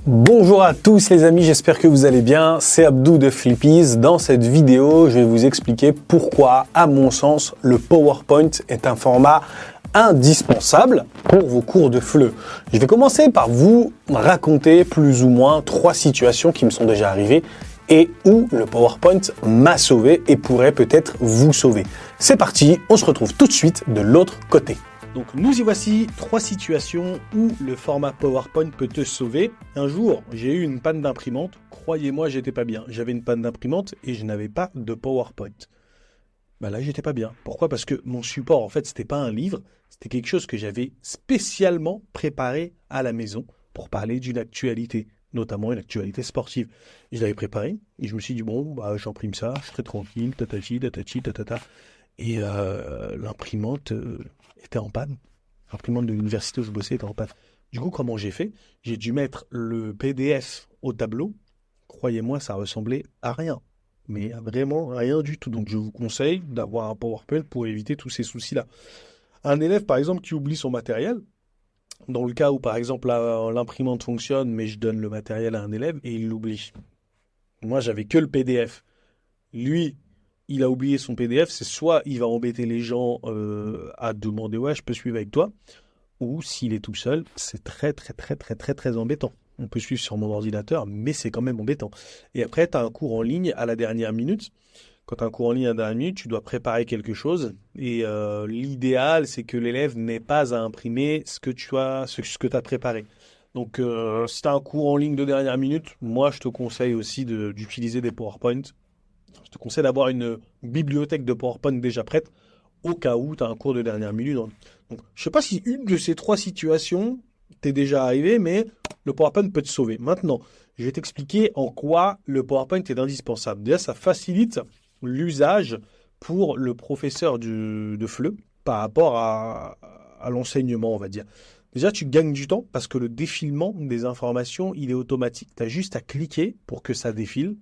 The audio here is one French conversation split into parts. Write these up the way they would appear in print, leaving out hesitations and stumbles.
Bonjour à tous les amis, j'espère que vous allez bien, c'est Abdou de Flippies. Dans cette vidéo, je vais vous expliquer pourquoi, à mon sens, le PowerPoint est un format indispensable pour vos cours de FLE. Je vais commencer par vous raconter plus ou moins 3 situations qui me sont déjà arrivées et où le PowerPoint m'a sauvé et pourrait peut-être vous sauver. C'est parti, on se retrouve tout de suite de l'autre côté. Donc nous y voici, 3 situations où le format PowerPoint peut te sauver. Un jour, j'ai eu une panne d'imprimante. Croyez-moi, j'étais pas bien. J'avais une panne d'imprimante et je n'avais pas de PowerPoint. Bah là, j'étais pas bien. Pourquoi? Parce que mon support, en fait, c'était pas un livre. C'était quelque chose que j'avais spécialement préparé à la maison pour parler d'une actualité, notamment une actualité sportive. Je l'avais préparé et je me suis dit, bon, bah, j'imprime ça, je serai tranquille, tatati, tatati, tatata. Et l'imprimante était en panne. L'imprimante de l'université où je bossais était en panne. Du coup, comment j'ai fait? J'ai dû mettre le PDF au tableau. Croyez-moi, ça ressemblait à rien. Mais à vraiment rien du tout. Donc, je vous conseille d'avoir un PowerPoint pour éviter tous ces soucis-là. Un élève, par exemple, qui oublie son matériel, dans le cas où, par exemple, l'imprimante fonctionne, mais je donne le matériel à un élève et il l'oublie. Moi, j'avais que le PDF. Lui, il a oublié son PDF, c'est soit il va embêter les gens à demander ouais, je peux suivre avec toi, ou s'il est tout seul, c'est très embêtant. On peut suivre sur mon ordinateur, mais c'est quand même embêtant. Et après, tu as un cours en ligne à la dernière minute. Quand tu as un cours en ligne à la dernière minute, tu dois préparer quelque chose. Et l'idéal, c'est que l'élève n'ait pas à imprimer ce que tu as préparé. Donc, si tu as un cours en ligne de dernière minute, moi, je te conseille aussi d'utiliser des PowerPoint. Je te conseille d'avoir une bibliothèque de PowerPoint déjà prête au cas où tu as un cours de dernière minute. Donc, je ne sais pas si une de ces 3 situations t'est déjà arrivée, mais le PowerPoint peut te sauver. Maintenant, je vais t'expliquer en quoi le PowerPoint est indispensable. Déjà, ça facilite l'usage pour le professeur de FLE par rapport à l'enseignement, on va dire. Déjà, tu gagnes du temps parce que le défilement des informations, il est automatique. Tu as juste à cliquer pour que ça défile.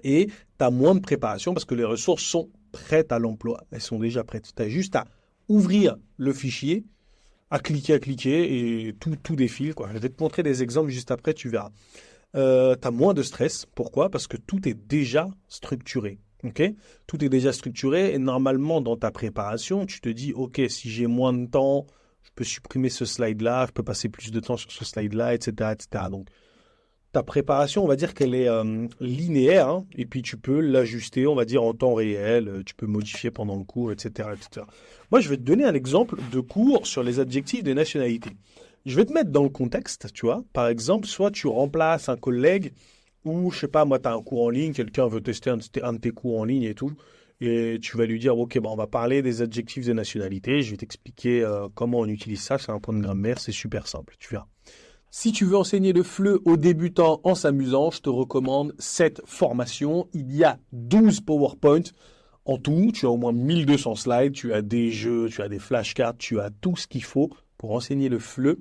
Et tu as moins de préparation parce que les ressources sont prêtes à l'emploi. Elles sont déjà prêtes. Tu as juste à ouvrir le fichier, à cliquer et tout défile, quoi. Je vais te montrer des exemples juste après, tu verras. Tu as moins de stress. Pourquoi? Parce que tout est déjà structuré. Okay? Tout est déjà structuré et normalement dans ta préparation, tu te dis, ok, si j'ai moins de temps, je peux supprimer ce slide-là, je peux passer plus de temps sur ce slide-là, etc., etc. Donc, ta préparation, on va dire qu'elle est linéaire, hein, et puis tu peux l'ajuster, on va dire, en temps réel, tu peux modifier pendant le cours, etc., etc. Moi, je vais te donner un exemple de cours sur les adjectifs des nationalités. Je vais te mettre dans le contexte, tu vois. Par exemple, soit tu remplaces un collègue, ou, je sais pas, moi, tu as un cours en ligne, quelqu'un veut tester un de tes cours en ligne et tout, et tu vas lui dire, ok, bon, on va parler des adjectifs des nationalités, je vais t'expliquer comment on utilise ça, c'est un point de grammaire, c'est super simple, tu verras. Si tu veux enseigner le FLE aux débutants en s'amusant, je te recommande cette formation. Il y a 12 PowerPoint en tout. Tu as au moins 1200 slides, tu as des jeux, tu as des flashcards, tu as tout ce qu'il faut pour enseigner le FLE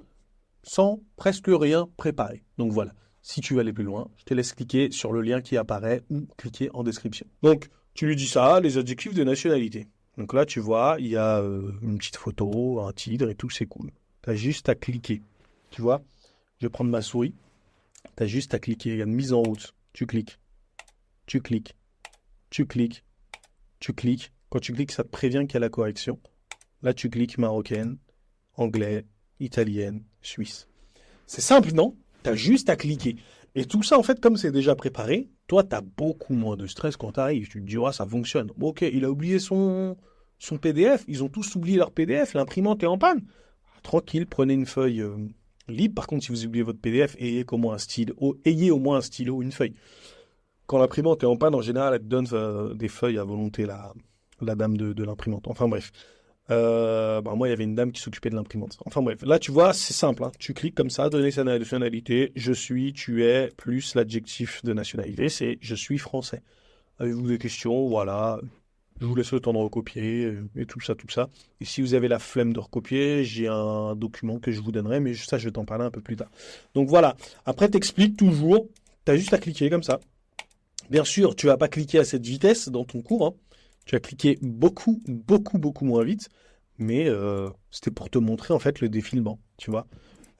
sans presque rien préparer. Donc voilà, si tu veux aller plus loin, je te laisse cliquer sur le lien qui apparaît ou cliquer en description. Donc, tu lui dis ça, les adjectifs de nationalité. Donc là, tu vois, il y a une petite photo, un titre et tout, c'est cool. Tu as juste à cliquer, tu vois. Je vais prendre ma souris. Tu as juste à cliquer. Il y a une mise en route. Tu cliques. Tu cliques. Tu cliques. Tu cliques. Quand tu cliques, ça te prévient qu'il y a la correction. Là, tu cliques marocaine, anglais, italienne, suisse. C'est simple, non? Tu as juste à cliquer. Et tout ça, en fait, comme c'est déjà préparé, toi, tu as beaucoup moins de stress quand tu arrives. Tu te dis, oh, ça fonctionne. Bon, ok, il a oublié son PDF. Ils ont tous oublié leur PDF. L'imprimante est en panne. Tranquille, prenez une feuille libre. Par contre, si vous oubliez votre PDF, ayez au moins un stylo, une feuille. Quand l'imprimante est en panne, en général, elle te donne des feuilles à volonté, la dame de l'imprimante. Enfin bref. Moi, il y avait une dame qui s'occupait de l'imprimante. Enfin bref, là, tu vois, c'est simple. Hein. Tu cliques comme ça, donner sa nationalité. Je suis, tu es, plus l'adjectif de nationalité, c'est je suis français. Avez-vous des questions? Voilà. Je vous laisse le temps de recopier et tout ça, tout ça. Et si vous avez la flemme de recopier, j'ai un document que je vous donnerai, mais ça, je vais t'en parler un peu plus tard. Donc voilà. Après, t'expliques toujours. Tu as juste à cliquer comme ça. Bien sûr, tu vas pas cliquer à cette vitesse dans ton cours. Hein. Tu vas cliquer beaucoup moins vite. Mais c'était pour te montrer, en fait, le défilement. Tu vois.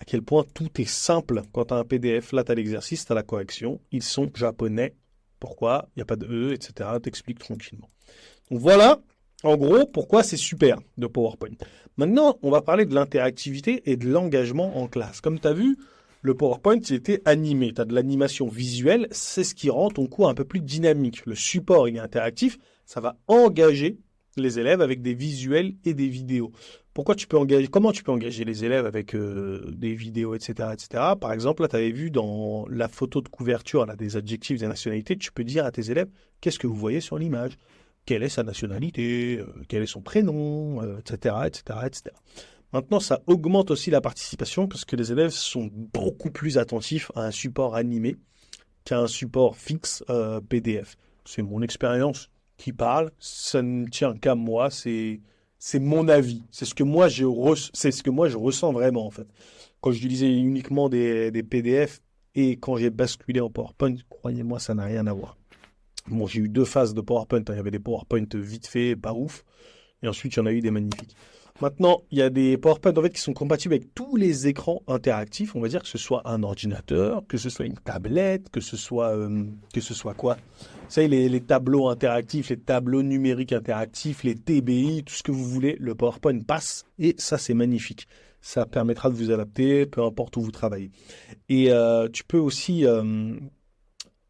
à quel point tout est simple quand tu as un PDF. Là, tu as l'exercice, tu as la correction. Ils sont japonais. Pourquoi? Il n'y a pas de E, etc. T'expliques tranquillement. Donc voilà, en gros, pourquoi c'est super de PowerPoint. Maintenant, on va parler de l'interactivité et de l'engagement en classe. Comme tu as vu, le PowerPoint, il était animé. Tu as de l'animation visuelle, c'est ce qui rend ton cours un peu plus dynamique. Le support, il est interactif, ça va engager les élèves avec des visuels et des vidéos. Comment tu peux engager les élèves avec des vidéos, etc., etc. Par exemple, là, tu avais vu dans la photo de couverture là, des adjectifs des nationalités, tu peux dire à tes élèves, qu'est-ce que vous voyez sur l'image? Quelle est sa nationalité? Quel est son prénom? Etc., etc., etc. Maintenant, ça augmente aussi la participation parce que les élèves sont beaucoup plus attentifs à un support animé qu'à un support fixe PDF. C'est mon expérience qui parle, ça ne tient qu'à moi, c'est mon avis, c'est ce que moi je ressens vraiment en fait. Quand j'utilisais uniquement des PDF et quand j'ai basculé en PowerPoint, croyez-moi, ça n'a rien à voir. Bon, j'ai eu deux phases de PowerPoint, il y avait des PowerPoint vite fait, pas ouf, et ensuite il y en a eu des magnifiques. Maintenant, il y a des PowerPoint en fait qui sont compatibles avec tous les écrans interactifs. On va dire que ce soit un ordinateur, que ce soit une tablette, que ce soit quoi? Vous savez, les tableaux interactifs, les tableaux numériques interactifs, les TBI, tout ce que vous voulez, le PowerPoint passe et ça c'est magnifique. Ça permettra de vous adapter, peu importe où vous travaillez. Et tu peux aussi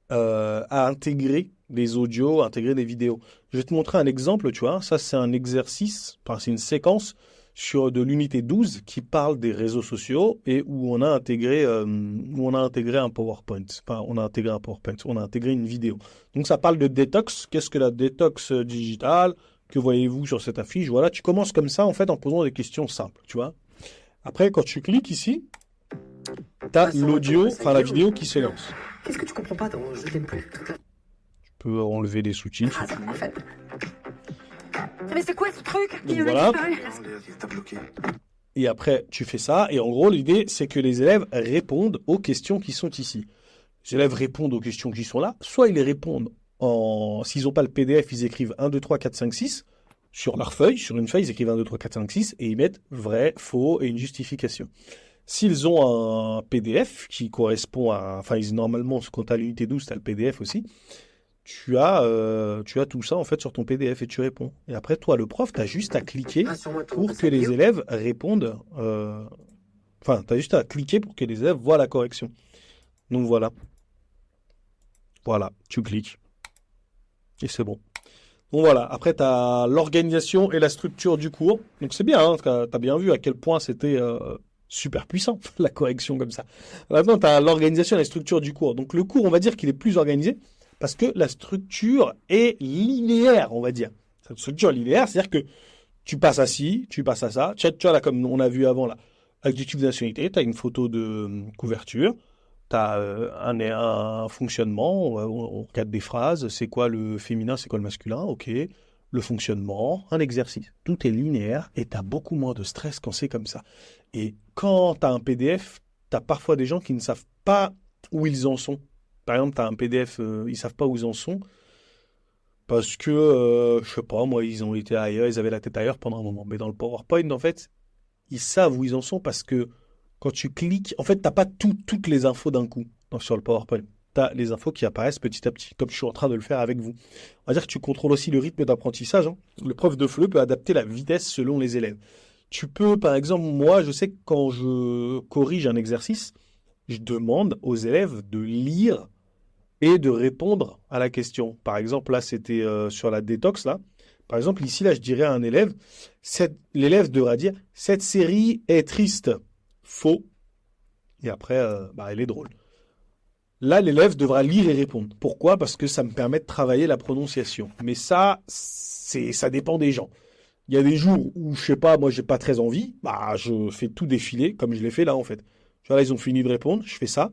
intégrer des audios, intégrer des vidéos. Je vais te montrer un exemple, tu vois. Ça, c'est un exercice, enfin, c'est une séquence sur de l'unité 12 qui parle des réseaux sociaux et où on a intégré un PowerPoint. Enfin, on a intégré une vidéo. Donc, ça parle de détox. Qu'est-ce que la détox digitale? Que voyez-vous sur cette affiche? Voilà, tu commences comme ça, en fait, en posant des questions simples, tu vois. Après, quand tu cliques ici, tu as l'audio, enfin, la vidéo qui s'élance. Qu'est-ce que tu comprends pas dans Je t'aime plus? Tu peux enlever les sous-titres. Ah, ça en fait. Mais c'est quoi ce truc? Donc voilà. T'as bloqué. Et après, tu fais ça. Et en gros, l'idée, c'est que les élèves répondent aux questions qui sont ici. Les élèves répondent aux questions qui sont là. Soit ils les répondent s'ils n'ont pas le PDF, ils écrivent 1, 2, 3, 4, 5, 6 sur leur feuille. Sur une feuille, ils écrivent 1, 2, 3, 4, 5, 6 et ils mettent vrai, faux et une justification. S'ils ont un PDF qui correspond à... Enfin, normalement, quand tu as l'unité 12, tu as le PDF aussi. Tu as tout ça en fait sur ton PDF et tu réponds. Et après, toi, le prof, tu as juste à cliquer pour que les élèves répondent. Enfin, tu as juste à cliquer pour que les élèves voient la correction. Donc voilà. Voilà, tu cliques. Et c'est bon. Donc voilà, après, tu as l'organisation et la structure du cours. Donc c'est bien, hein, tu as bien vu à quel point c'était super puissant, la correction comme ça. Maintenant, tu as l'organisation et la structure du cours. Donc le cours, on va dire qu'il est plus organisé. Parce que la structure est linéaire, on va dire. Cette structure linéaire, c'est-à-dire que tu passes à ci, tu passes à ça. Tu vois, là, comme on a vu avant, là, adjectif de nationalité, tu as une photo de couverture, tu as un fonctionnement, on regarde des phrases, c'est quoi le féminin, c'est quoi le masculin, ok, le fonctionnement, un exercice. Tout est linéaire et tu as beaucoup moins de stress quand c'est comme ça. Et quand tu as un PDF, tu as parfois des gens qui ne savent pas où ils en sont. Par exemple, tu as un PDF, ils savent pas où ils en sont parce que, je sais pas, moi, ils ont été ailleurs, ils avaient la tête ailleurs pendant un moment. Mais dans le PowerPoint, en fait, ils savent où ils en sont parce que quand tu cliques, en fait, t'as pas toutes les infos d'un coup sur le PowerPoint. Tu as les infos qui apparaissent petit à petit, comme je suis en train de le faire avec vous. On va dire que tu contrôles aussi le rythme d'apprentissage. Hein. Le prof de FLE peut adapter la vitesse selon les élèves. Tu peux, par exemple, moi, je sais que quand je corrige un exercice, je demande aux élèves de lire et de répondre à la question. Par exemple, là, c'était sur la détox, là. Par exemple, ici, là, je dirais à un élève, l'élève devra dire, cette série est triste. Faux. Et après, elle est drôle. Là, l'élève devra lire et répondre. Pourquoi? Parce que ça me permet de travailler la prononciation. Mais ça dépend des gens. Il y a des jours où, je sais pas, moi, j'ai pas très envie. Je fais tout défiler, comme je l'ai fait là, en fait. Tu vois, là, ils ont fini de répondre. Je fais ça.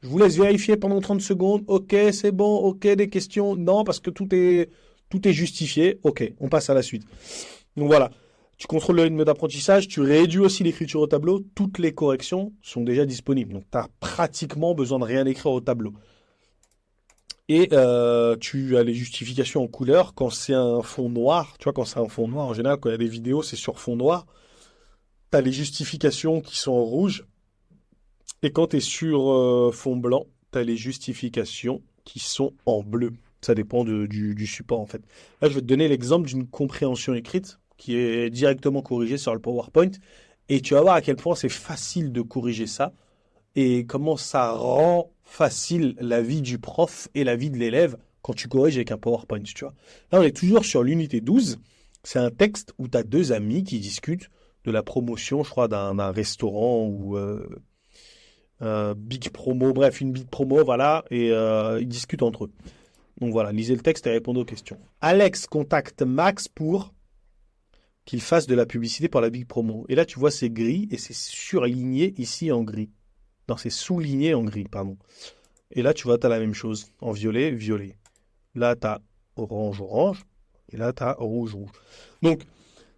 Je vous laisse vérifier pendant 30 secondes. Ok, c'est bon. Ok, des questions. Non, parce que tout est justifié. Ok, on passe à la suite. Donc voilà. Tu contrôles le rythme d'apprentissage. Tu réduis aussi l'écriture au tableau. Toutes les corrections sont déjà disponibles. Donc, tu as pratiquement besoin de rien écrire au tableau. Et tu as les justifications en couleur quand c'est un fond noir. Tu vois, quand c'est un fond noir, en général, quand il y a des vidéos, c'est sur fond noir. Tu as les justifications qui sont en rouge. Et quand tu es sur fond blanc, tu as les justifications qui sont en bleu. Ça dépend du support en fait. Là, je vais te donner l'exemple d'une compréhension écrite qui est directement corrigée sur le PowerPoint. Et tu vas voir à quel point c'est facile de corriger ça et comment ça rend facile la vie du prof et la vie de l'élève quand tu corriges avec un PowerPoint, tu vois. Là, on est toujours sur l'unité 12. C'est un texte où tu as deux amis qui discutent de la promotion, je crois, d'un restaurant ou big promo, bref, une big promo, voilà, et ils discutent entre eux. Donc voilà, lisez le texte et répondez aux questions. Alex contacte Max pour qu'il fasse de la publicité pour la big promo. Et là, tu vois, c'est gris et c'est surligné ici en gris. Non, c'est souligné en gris, pardon. Et là, tu vois, tu as la même chose. En violet, violet. Là, tu as orange, orange. Et là, tu as rouge, rouge. Donc,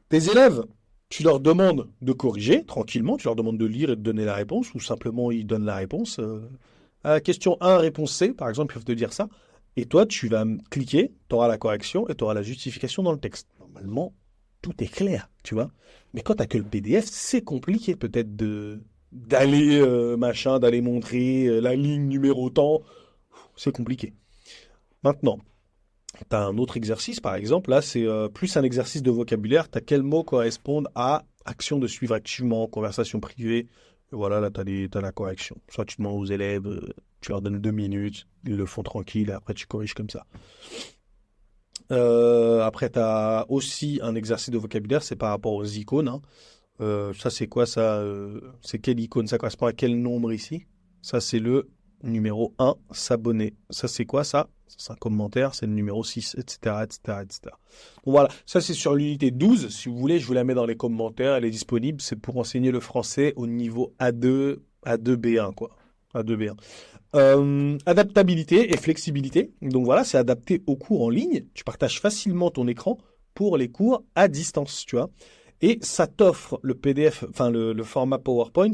tes élèves, tu leur demandes de corriger tranquillement. Tu leur demandes de lire et de donner la réponse. Ou simplement, ils donnent la réponse. À la question 1, réponse C, par exemple, ils peuvent te dire ça. Et toi, tu vas cliquer, tu auras la correction et tu auras la justification dans le texte. Normalement, tout est clair, tu vois. Mais quand tu n'as que le PDF, c'est compliqué peut-être d'aller d'aller montrer la ligne numéro tant. C'est compliqué. Maintenant, tu as un autre exercice, par exemple. Là, c'est plus un exercice de vocabulaire. Tu as quels mots correspondent à action de suivre activement, conversation privée. Et voilà, là, tu as la correction. Soit tu demandes aux élèves, tu leur donnes 2 minutes, ils le font tranquille, et après tu corriges comme ça. Après, tu as aussi un exercice de vocabulaire, c'est par rapport aux icônes. Hein. Ça, c'est quoi ça c'est quelle icône? Ça correspond à quel nombre ici? Ça, c'est le numéro 1, s'abonner. Ça, c'est quoi ça? C'est un commentaire, c'est le numéro 6, etc., etc., etc. Donc voilà, ça c'est sur l'unité 12. Si vous voulez, je vous la mets dans les commentaires, elle est disponible. C'est pour enseigner le français au niveau A2, A2B1, quoi. A2B1. Adaptabilité et flexibilité. Donc voilà, c'est adapté aux cours en ligne. Tu partages facilement ton écran pour les cours à distance, tu vois. Et ça t'offre le PDF, enfin le format PowerPoint,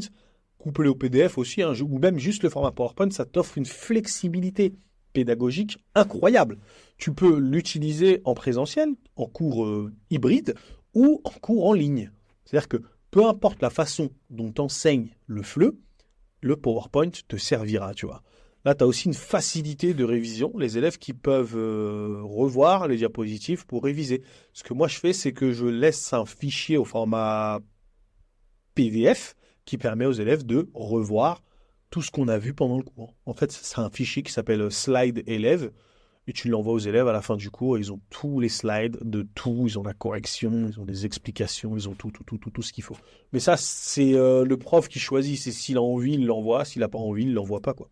couplé au PDF aussi, hein, ou même juste le format PowerPoint, ça t'offre une flexibilité pédagogique incroyable. Tu peux l'utiliser en présentiel, en cours hybride ou en cours en ligne. C'est-à-dire que peu importe la façon dont t'enseignes le FLE, le PowerPoint te servira, tu vois. Là, tu as aussi une facilité de révision. Les élèves qui peuvent revoir les diapositives pour réviser. Ce que moi, je fais, c'est que je laisse un fichier au format PDF qui permet aux élèves de revoir tout ce qu'on a vu pendant le cours. En fait, c'est un fichier qui s'appelle Slide élève et tu l'envoies aux élèves à la fin du cours. Ils ont tous les slides de tout. Ils ont la correction, ils ont des explications, ils ont tout ce qu'il faut. Mais ça, c'est le prof qui choisit. C'est s'il a envie, il l'envoie. S'il n'a pas envie, il ne l'envoie pas, quoi.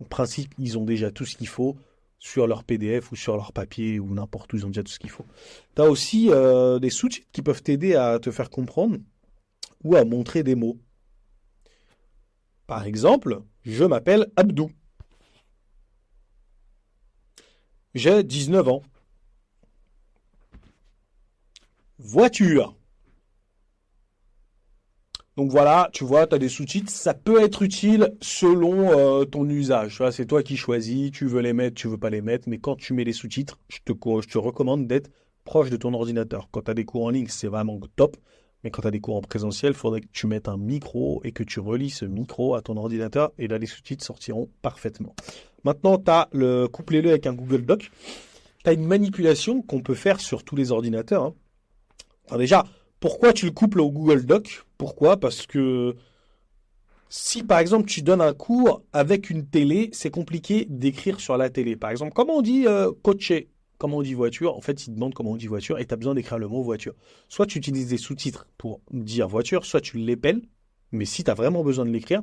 En principe, ils ont déjà tout ce qu'il faut sur leur PDF ou sur leur papier ou n'importe où, ils ont déjà tout ce qu'il faut. Tu as aussi des sous-titres qui peuvent t'aider à te faire comprendre ou à montrer des mots. Par exemple, je m'appelle Abdou. J'ai 19 ans. Voiture. Donc voilà, tu vois, tu as des sous-titres. Ça peut être utile selon ton usage. C'est toi qui choisis, tu veux les mettre, tu veux pas les mettre. Mais quand tu mets les sous-titres, je te recommande d'être proche de ton ordinateur. Quand tu as des cours en ligne, c'est vraiment top. Mais quand tu as des cours en présentiel, il faudrait que tu mettes un micro et que tu relis ce micro à ton ordinateur. Et là, les sous-titres sortiront parfaitement. Maintenant, couplez-le avec un Google Doc. Tu as une manipulation qu'on peut faire sur tous les ordinateurs. Hein. Enfin, déjà, pourquoi tu le couples au Google Doc? Pourquoi? Parce que si, par exemple, tu donnes un cours avec une télé, c'est compliqué d'écrire sur la télé. Par exemple, comment on dit coacher? Comment on dit voiture? En fait, il te demande comment on dit voiture et tu as besoin d'écrire le mot voiture. Soit tu utilises des sous-titres pour dire voiture, soit tu l'épelles. Mais si tu as vraiment besoin de l'écrire,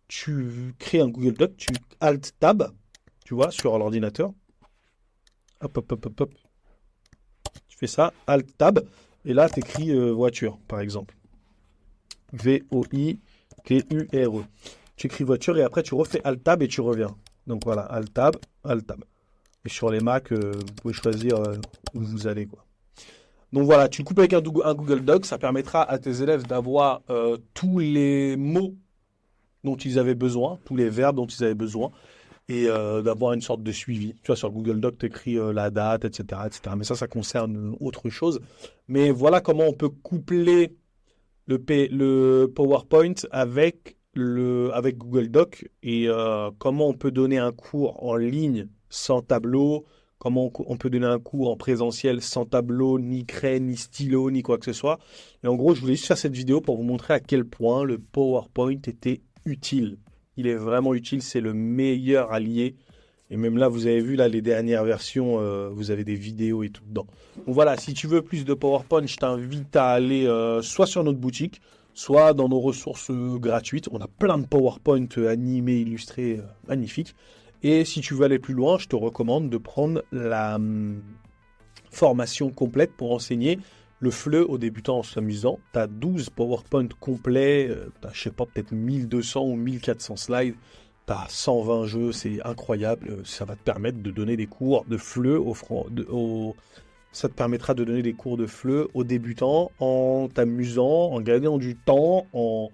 tu crées un Google Doc, tu Alt-Tab, tu vois, sur l'ordinateur. Hop, hop, hop, hop, hop. Tu fais ça, Alt-Tab, et là, tu écris voiture, par exemple. V-O-I-T-U-R-E. Tu écris voiture et après, tu refais Alt-Tab et tu reviens. Donc voilà, Alt-Tab, Alt-Tab. Et sur les Mac, vous pouvez choisir où vous allez, quoi. Donc voilà, tu le coupes avec un Google Doc, ça permettra à tes élèves d'avoir tous les mots dont ils avaient besoin, tous les verbes dont ils avaient besoin, et d'avoir une sorte de suivi. Tu vois, sur le Google Doc, tu écris la date, etc., etc. Mais ça concerne autre chose. Mais voilà comment on peut coupler le PowerPoint avec avec Google Doc et comment on peut donner un cours en ligne sans tableau, comment on peut donner un cours en présentiel sans tableau, ni craie, ni stylo, ni quoi que ce soit. Et en gros, je voulais juste faire cette vidéo pour vous montrer à quel point le PowerPoint était utile. Il est vraiment utile, c'est le meilleur allié. Et même là, vous avez vu, là, les dernières versions, vous avez des vidéos et tout dedans. Donc voilà, si tu veux plus de PowerPoint, je t'invite à aller soit sur notre boutique, soit dans nos ressources gratuites. On a plein de PowerPoint animés, illustrés, magnifiques. Et si tu veux aller plus loin, je te recommande de prendre la formation complète pour enseigner le FLE aux débutants en s'amusant. Tu as 12 PowerPoint complets, tu as, je sais pas, peut-être 1200 ou 1400 slides. Tu as 120 jeux, c'est incroyable. Ça va te permettre de donner des cours de FLE ça te permettra de donner des cours de FLE aux débutants en t'amusant, en gagnant du temps, en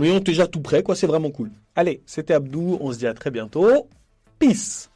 ayant déjà tout prêt, quoi. C'est vraiment cool. Allez, c'était Abdou, on se dit à très bientôt. Peace!